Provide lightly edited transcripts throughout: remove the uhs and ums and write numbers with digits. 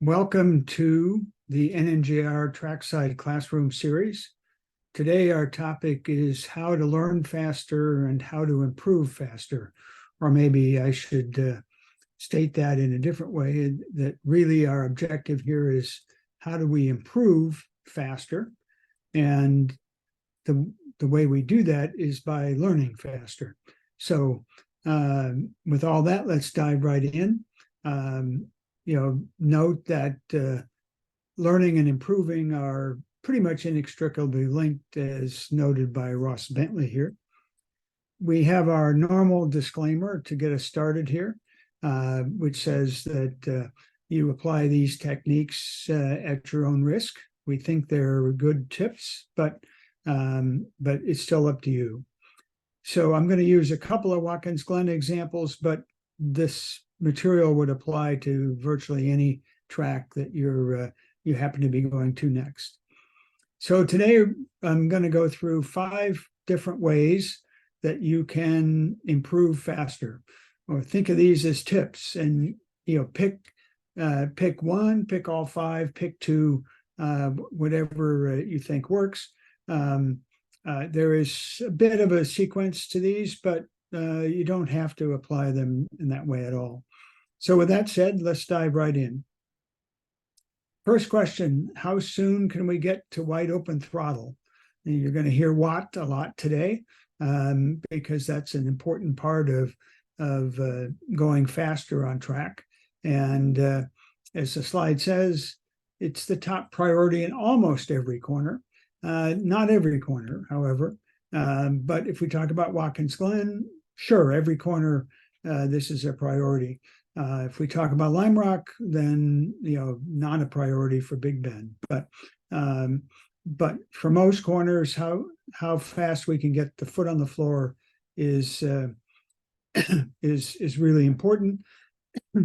Welcome to the NNJR Trackside Classroom Series. Today our topic is how to learn faster and how to improve faster. Or maybe I should state that in a different way, that really our objective here is how do we improve faster? And the way we do that is by learning faster. So with all that, let's dive right in. Note that learning and improving are pretty much inextricably linked, as noted by Ross Bentley here. We have our normal disclaimer to get us started here, which says that you apply these techniques at your own risk. We think they're good tips, but it's still up to you. So I'm going to use a couple of Watkins Glen examples, but this material would apply to virtually any track that you happen to be going to next. So today I'm going to go through 5 different ways that you can improve faster, or think of these as tips, and pick one, pick all 5, pick 2, whatever you think works. There is a bit of a sequence to these, but you don't have to apply them in that way at all. So with that said, let's dive right in. First question, how soon can we get to wide open throttle? And you're going to hear watt a lot today, because that's an important part of going faster on track. And as the slide says, it's the top priority in almost every corner. Not every corner, however. But if we talk about Watkins Glen, sure, every corner, this is a priority. If we talk about Lime Rock, then not a priority for Big Bend. But for most corners, how fast we can get the foot on the floor is really important.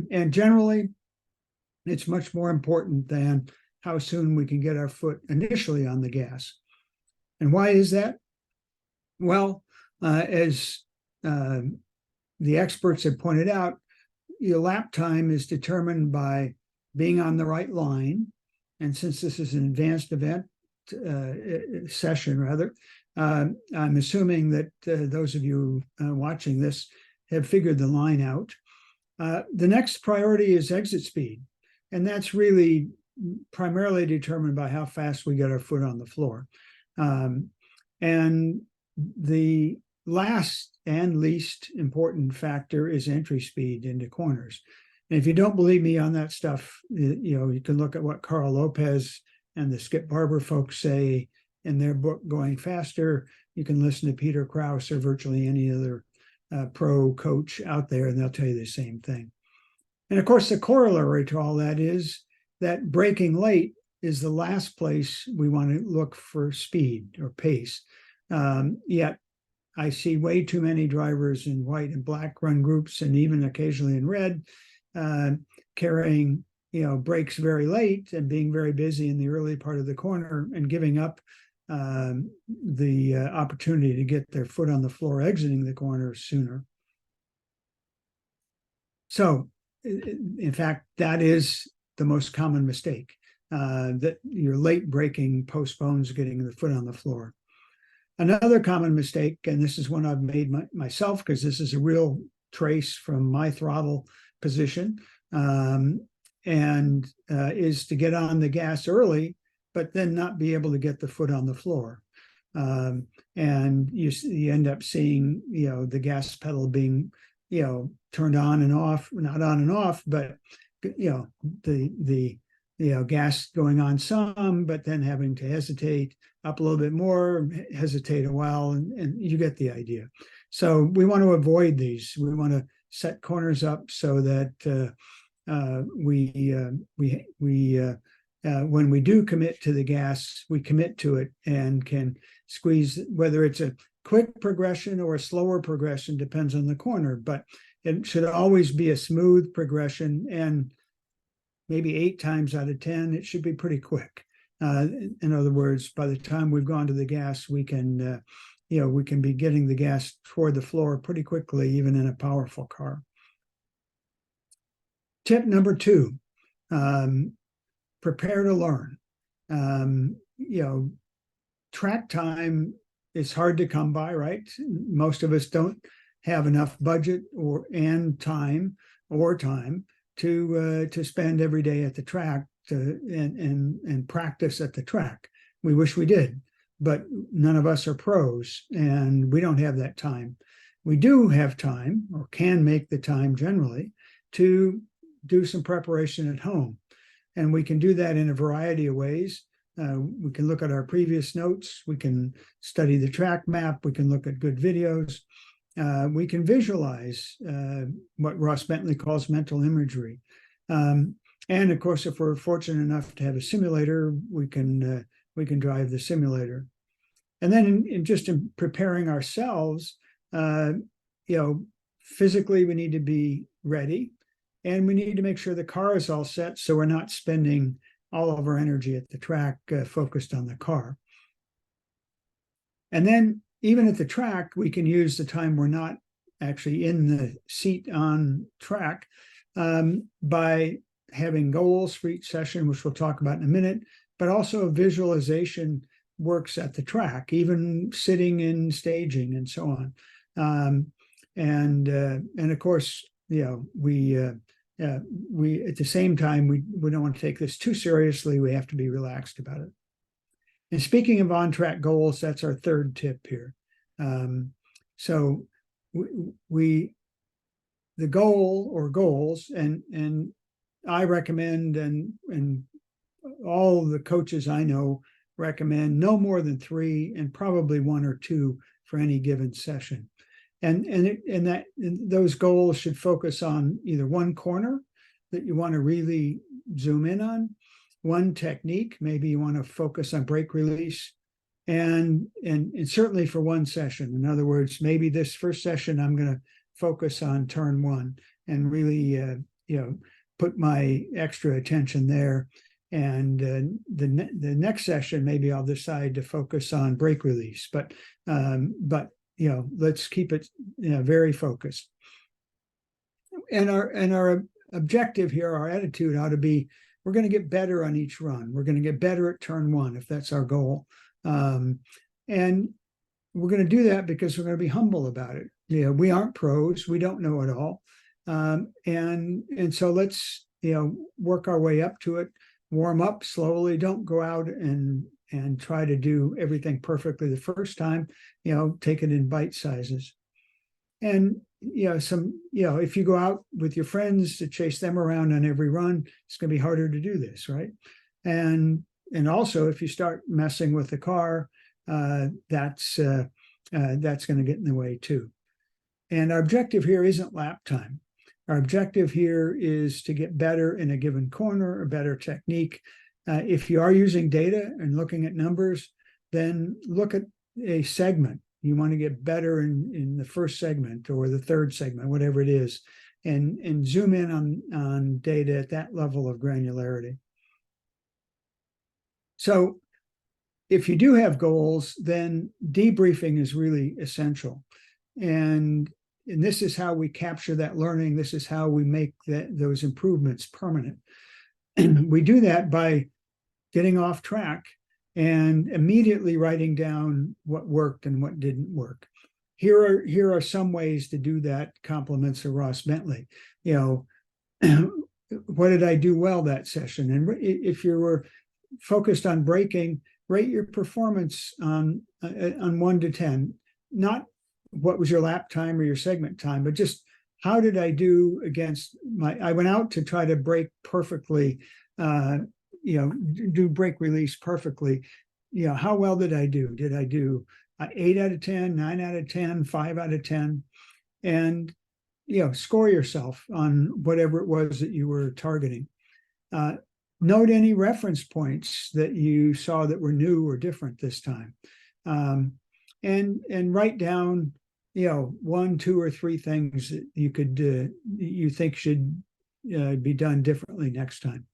And generally, it's much more important than how soon we can get our foot initially on the gas. And why is that? Well, as the experts have pointed out, your lap time is determined by being on the right line. And since this is an advanced event session, rather, I'm assuming that those of you watching this have figured the line out. The next priority is exit speed. And that's really primarily determined by how fast we get our foot on the floor. And the last and least important factor is entry speed into corners. And if you don't believe me on that stuff, you can look at what Carl Lopez and the Skip Barber folks say in their book, Going Faster. You can listen to Peter Krause or virtually any other pro coach out there, and they'll tell you the same thing. And of course, the corollary to all that is that braking late is the last place we want to look for speed or pace. Yet I see way too many drivers in white and black run groups, and even occasionally in red, carrying brakes very late and being very busy in the early part of the corner and giving up the opportunity to get their foot on the floor exiting the corner sooner. So, in fact, that is the most common mistake, that your late braking postpones getting the foot on the floor. Another common mistake, and this is one I've made myself, because this is a real trace from my throttle position, is to get on the gas early, but then not be able to get the foot on the floor. And you end up seeing, the gas pedal being, turned on and off, not on and off, but, the gas going on some, but then having to hesitate up a little bit more, hesitate a while, and you get the idea. So we want to avoid these. We want to set corners up so that when we do commit to the gas, we commit to it and can squeeze, whether it's a quick progression or a slower progression, depends on the corner, but it should always be a smooth progression, and maybe 8 times out of 10, it should be pretty quick. In other words, by the time we've gone to the gas, we can be getting the gas toward the floor pretty quickly, even in a powerful car. Tip number 2, prepare to learn. You know, track time is hard to come by, right? Most of us don't have enough budget and time to spend every day at the track and practice at the track. We wish we did, but none of us are pros, and we don't have that time. We do have time, or can make the time generally, to do some preparation at home. And we can do that in a variety of ways. We can look at our previous notes. We can study the track map. We can look at good videos. We can visualize what Ross Bentley calls mental imagery. And of course, if we're fortunate enough to have a simulator, we can drive the simulator. And then in preparing ourselves, physically we need to be ready, and we need to make sure the car is all set so we're not spending all of our energy at the track focused on the car. And then even at the track, we can use the time we're not actually in the seat on track by having goals for each session, which we'll talk about in a minute, but also visualization works at the track, even sitting in staging and so on. And of course, we at the same time, we don't want to take this too seriously. We have to be relaxed about it. And speaking of on-track goals, that's our third tip here. So the goal or goals, and I recommend, and all the coaches I know recommend no more than 3, and probably 1 or 2 for any given session. And those goals should focus on either one corner that you want to really zoom in on, one technique, maybe you want to focus on brake release, and certainly for one session. In other words, maybe this first session I'm going to focus on turn 1 and really put my extra attention there. And the next session, maybe I'll decide to focus on brake release. But let's keep it very focused. And our objective here, our attitude ought to be, we're going to get better on each run. We're going to get better at turn 1 if that's our goal. And we're going to do that because we're going to be humble about it. We aren't pros. We don't know it all. And so let's work our way up to it. Warm up slowly. Don't go out and try to do everything perfectly the first time. Take it in bite sizes. And if you go out with your friends to chase them around on every run, it's going to be harder to do this, right? And also, if you start messing with the car, that's going to get in the way too. And our objective here isn't lap time. Our objective here is to get better in a given corner, a better technique. If you are using data and looking at numbers, then look at a segment. You want to get better in the first segment or the third segment, whatever it is, and zoom in on data at that level of granularity. So if you do have goals, then debriefing is really essential. And this is how we capture that learning. This is how we make those improvements permanent. And we do that by getting off track and immediately writing down what worked and what didn't work. Here are some ways to do that. Compliments of Ross Bentley. What did I do well that session? And if you were focused on braking, rate your performance on 1 to 10. Not what was your lap time or your segment time, but just how did I do against I went out to try to brake perfectly, do brake release perfectly. How well did I do? Did I do 8 out of 10, 9 out of 10, 5 out of 10? And, score yourself on whatever it was that you were targeting. Note any reference points that you saw that were new or different this time. And write down, 1, 2, or 3 things that you think should be done differently next time.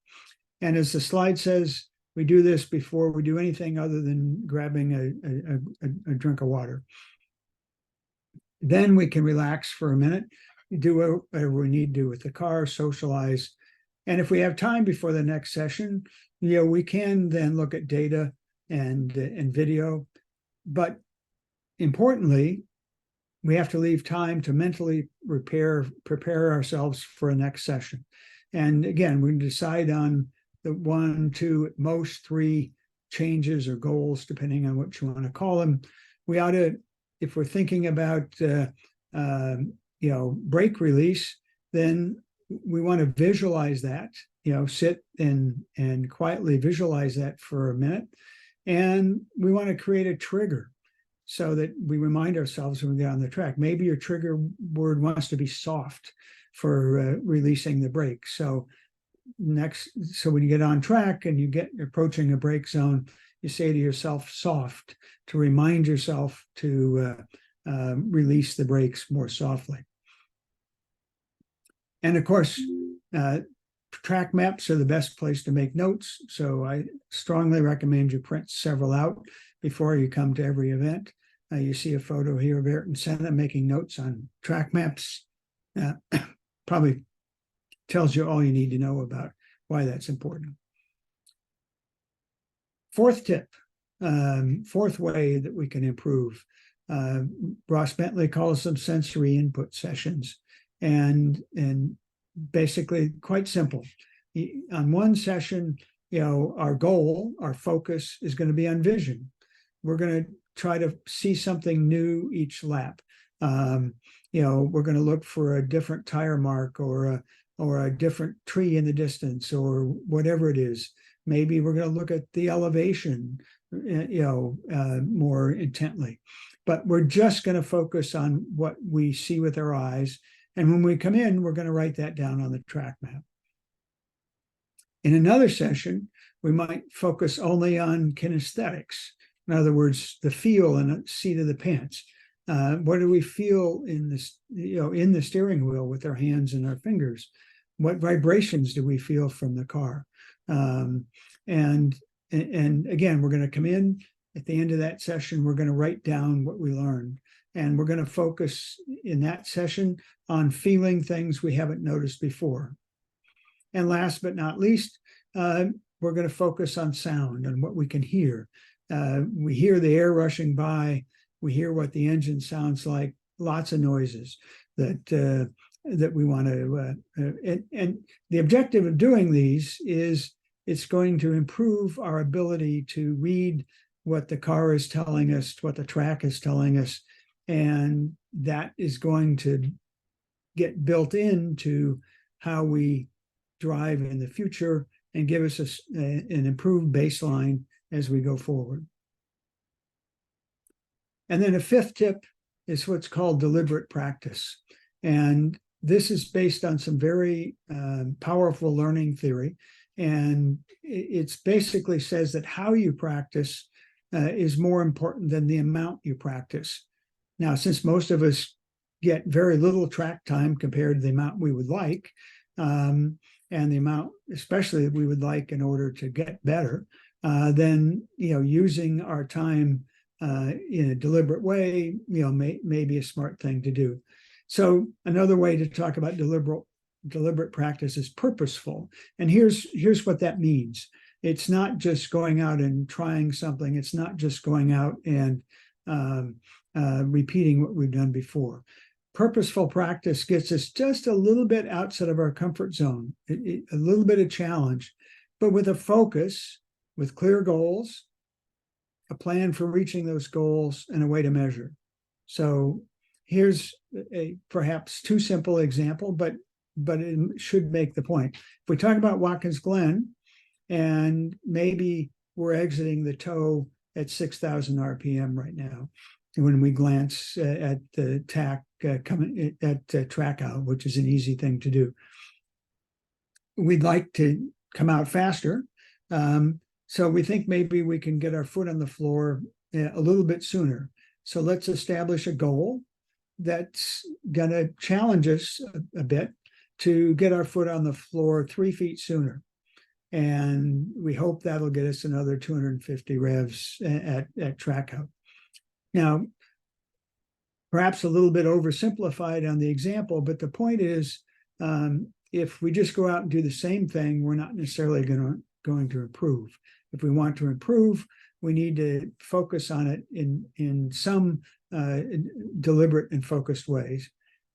And as the slide says, we do this before we do anything other than grabbing a drink of water. Then we can relax for a minute, do whatever we need to do with the car, socialize, And if we have time before the next session, we can then look at data and video. But importantly, we have to leave time to mentally prepare ourselves for a next session. And again, we can decide on the 1, 2, at most 3 changes or goals, depending on what you want to call them. We ought to, if we're thinking about brake release, then we want to visualize that, sit and quietly visualize that for a minute. And we want to create a trigger so that we remind ourselves when we get on the track. Maybe your trigger word wants to be soft for releasing the brake. So when you get on track and you get approaching a brake zone, you say to yourself, soft, to remind yourself to release the brakes more softly. And of course, track maps are the best place to make notes. So I strongly recommend you print several out before you come to every event. You see a photo here of Ayrton Senna making notes on track maps. Probably tells you all you need to know about why that's important. Fourth tip, fourth way that we can improve. Ross Bentley calls them sensory input sessions. And basically quite simple. On one session, our goal, our focus is going to be on vision. We're going to try to see something new each lap. We're going to look for a different tire mark or a different tree in the distance or whatever it is. Maybe we're going to look at the elevation, more intently. But we're just going to focus on what we see with our eyes. And when we come in, we're going to write that down on the track map. In another session, we might focus only on kinesthetics. In other words, the feel and the seat of the pants. What do we feel in this, in the steering wheel with our hands and our fingers? What vibrations do we feel from the car? And again, we're going to come in at the end of that session. We're going to write down what we learned. And we're going to focus in that session on feeling things we haven't noticed before. And last but not least, we're going to focus on sound and what we can hear. We hear the air rushing by. We hear what the engine sounds like. Lots of noises that we want to. And the objective of doing these is it's going to improve our ability to read what the car is telling us, what the track is telling us. And that is going to get built into how we drive in the future and give us an improved baseline as we go forward. And then a fifth tip is what's called deliberate practice. And this is based on some very powerful learning theory. And it basically says that how you practice is more important than the amount you practice. Now, since most of us get very little track time compared to the amount we would like, and the amount especially that we would like in order to get better, then using our time in a deliberate way, may be a smart thing to do. So another way to talk about deliberate practice is purposeful. And here's what that means. It's not just going out and trying something. It's not just going out and repeating what we've done before. Purposeful practice gets us just a little bit outside of our comfort zone, a little bit of challenge, but with a focus, with clear goals, a plan for reaching those goals, and a way to measure. So here's a perhaps too simple example, but it should make the point. If we talk about Watkins Glen, and maybe we're exiting the tow at 6,000 RPM right now, when we glance at the TAC coming at track out, which is an easy thing to do. We'd like to come out faster. So we think maybe we can get our foot on the floor a little bit sooner. So let's establish a goal that's going to challenge us a bit to get our foot on the floor 3 feet sooner. And we hope that'll get us another 250 revs at track out. Now, perhaps a little bit oversimplified on the example, but the point is if we just go out and do the same thing, we're not necessarily going to improve. If we want to improve, we need to focus on it in some deliberate and focused ways.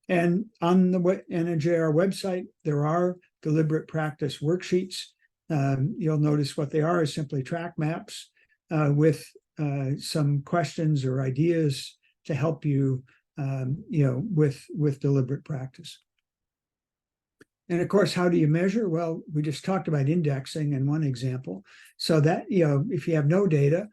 And on the NNJR website, there are deliberate practice worksheets. You'll notice what they are is simply track maps with some questions or ideas to help you, with deliberate practice. And of course, how do you measure? Well, we just talked about indexing in one example. So that, if you have no data,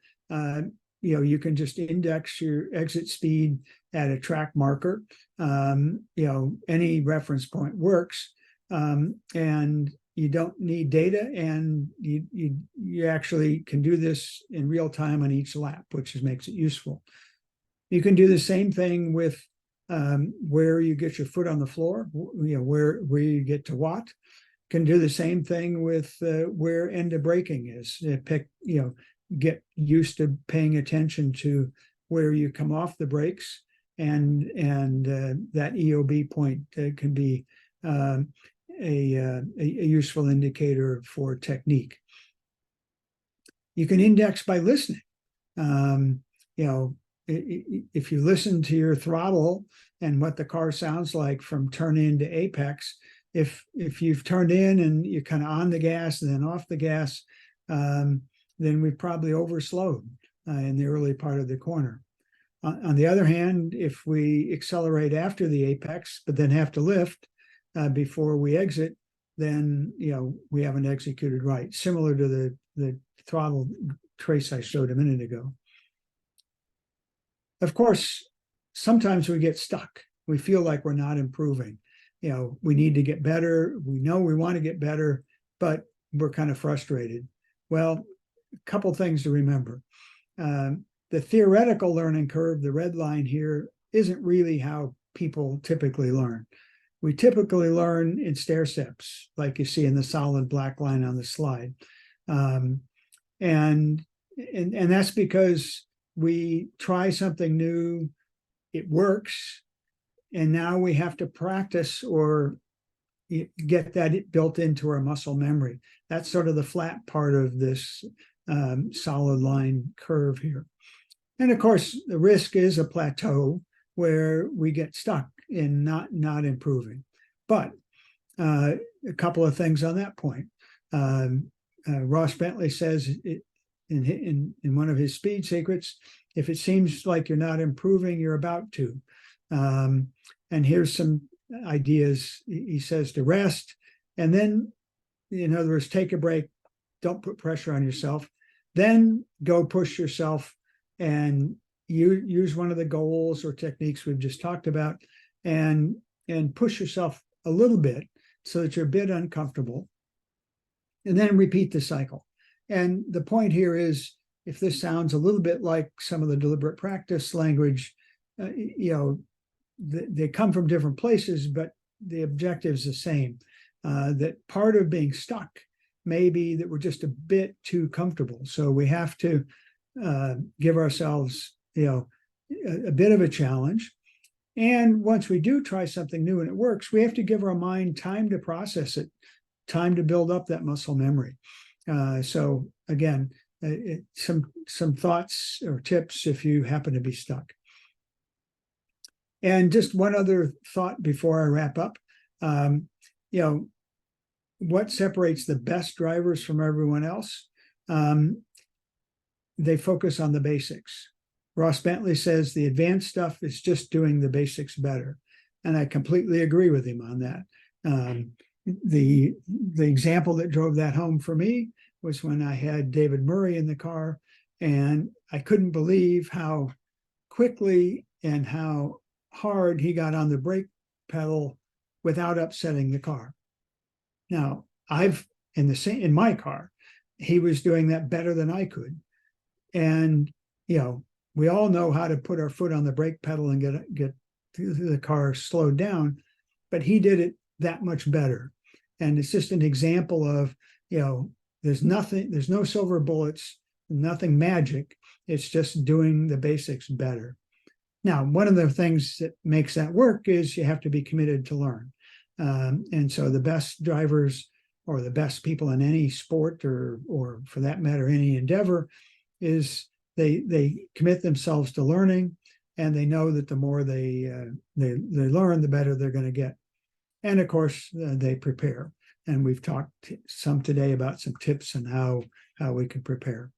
you can just index your exit speed at a track marker. Any reference point works. And you don't need data, and you actually can do this in real time on each lap, which makes it useful. You can do the same thing with where you get your foot on the floor, where you get to what. Can do the same thing with where end of braking is. Get used to paying attention to where you come off the brakes, and that EOB point can be a useful indicator for technique. You can index by listening. If you listen to your throttle and what the car sounds like from turn in to apex, if you've turned in and you're kind of on the gas and then off the gas, then we've probably overslowed in the early part of the corner. On the other hand, if we accelerate after the apex, but then have to lift before we exit, then we haven't executed right. Similar to the throttle trace I showed a minute ago. Of course, sometimes we get stuck. We feel like we're not improving. We need to get better. We know we want to get better, but we're kind of frustrated. Well, a couple things to remember. The theoretical learning curve, the red line here, isn't really how people typically learn. We typically learn in stair steps, like you see in the solid black line on the slide. And that's because we try something new, it works, and now we have to practice or get that built into our muscle memory. That's sort of the flat part of this solid line curve here. And of course, the risk is a plateau where we get stuck in not improving. But a couple of things on that point. Ross Bentley says in one of his speed secrets, if it seems like you're not improving, you're about to. And here's some ideas. He says to rest, and then, in other words, take a break, don't put pressure on yourself, then go push yourself and use one of the goals or techniques we've just talked about, and push yourself a little bit so that you're a bit uncomfortable, and then repeat the cycle. And the point here is, if this sounds a little bit like some of the deliberate practice language, they come from different places, but the objective is the same. That part of being stuck may be that we're just a bit too comfortable. So we have to give ourselves, a bit of a challenge. And once we do try something new and it works, we have to give our mind time to process it, time to build up that muscle memory. So again, some thoughts or tips if you happen to be stuck. And just one other thought before I wrap up. What separates the best drivers from everyone else? They focus on the basics. Ross Bentley says the advanced stuff is just doing the basics better. And I completely agree with him on that. The example that drove that home for me was when I had David Murray in the car, and I couldn't believe how quickly and how hard he got on the brake pedal without upsetting the car. Now, in my car, he was doing that better than I could. And, we all know how to put our foot on the brake pedal and get the car slowed down, but he did it that much better. And it's just an example of, there's no silver bullets, nothing magic. It's just doing the basics better. Now, one of the things that makes that work is you have to be committed to learn. And so the best drivers or the best people in any sport or for that matter, any endeavor is they commit themselves to learning, and they know that the more they learn, the better they're going to get. And of course, they prepare. And we've talked some today about some tips on how we can prepare.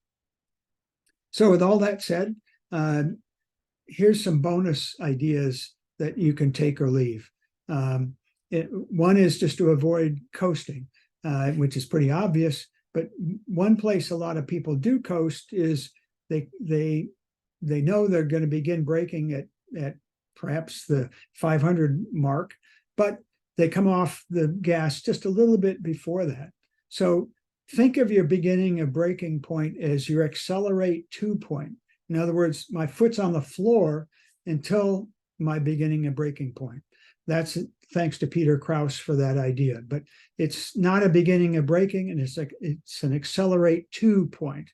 So with all that said, here's some bonus ideas that you can take or leave. One is just to avoid coasting, which is pretty obvious. But one place a lot of people do coast is they know they're going to begin braking at perhaps the 500 mark, but they come off the gas just a little bit before that. So think of your beginning of braking point as your accelerate to point. In other words, my foot's on the floor until my beginning of braking point. That's thanks to Peter Krause for that idea. But it's not a beginning of braking, and it's an accelerate to point.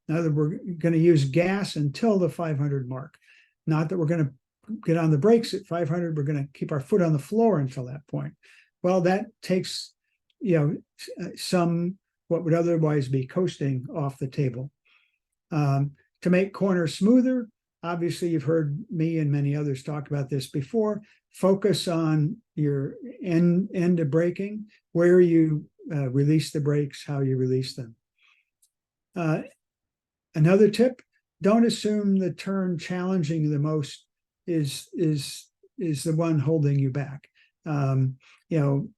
In other words, we're going to use gas until the 500 mark. Not that we're going to get on the brakes at 500. We're going to keep our foot on the floor until that point. Well, that takes some what would otherwise be coasting off the table. To make corners smoother, obviously you've heard me and many others talk about this before. Focus on your end of braking, where you release the brakes, how you release them. Another tip: don't assume the turn challenging the most is the one holding you back. You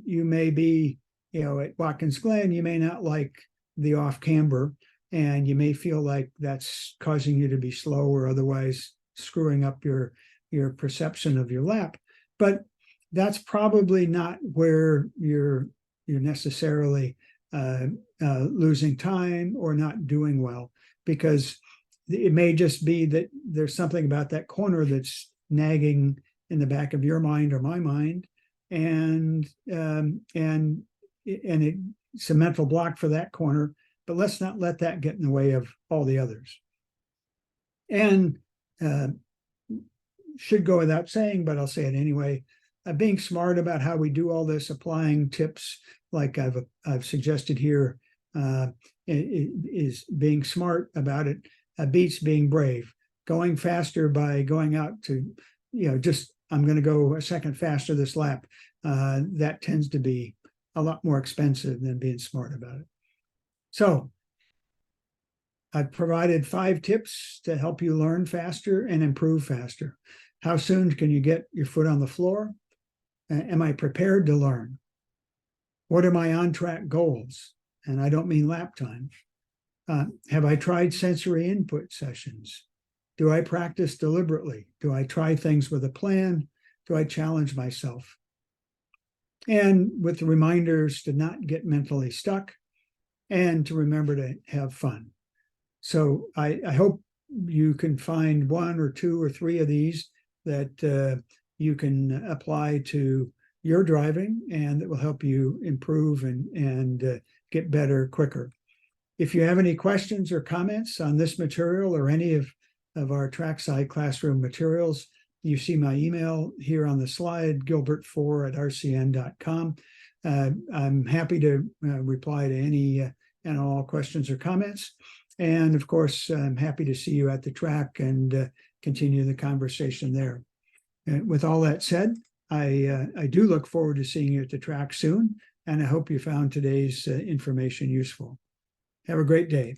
may be at Watkins Glen, you may not like the off camber, and you may feel like that's causing you to be slow or otherwise screwing up your perception of your lap. But that's probably not where you're necessarily losing time or not doing well, because it may just be that there's something about that corner that's nagging in the back of your mind or my mind, and it's a mental block for that corner. But let's not let that get in the way of all the others. And should go without saying, but I'll say it anyway, being smart about how we do all this, applying tips like I've suggested here, is being smart about it. Beats being brave. Going faster by going out to, just I'm going to go a second faster this lap. That tends to be a lot more expensive than being smart about it. So I've provided 5 tips to help you learn faster and improve faster. How soon can you get your foot on the floor? Am I prepared to learn? What are my on-track goals? And I don't mean lap time. Have I tried sensory input sessions? Do I practice deliberately? Do I try things with a plan? Do I challenge myself? And with the reminders to not get mentally stuck and to remember to have fun. So I hope you can find 1 or 2 or 3 of these that you can apply to your driving, and that will help you improve and get better quicker. If you have any questions or comments on this material or any of our trackside classroom materials, you see my email here on the slide, gilbert4@rcn.com. I'm happy to reply to any and all questions or comments. And of course, I'm happy to see you at the track and continue the conversation there. With all that said, I do look forward to seeing you at the track soon, and I hope you found today's information useful. Have a great day.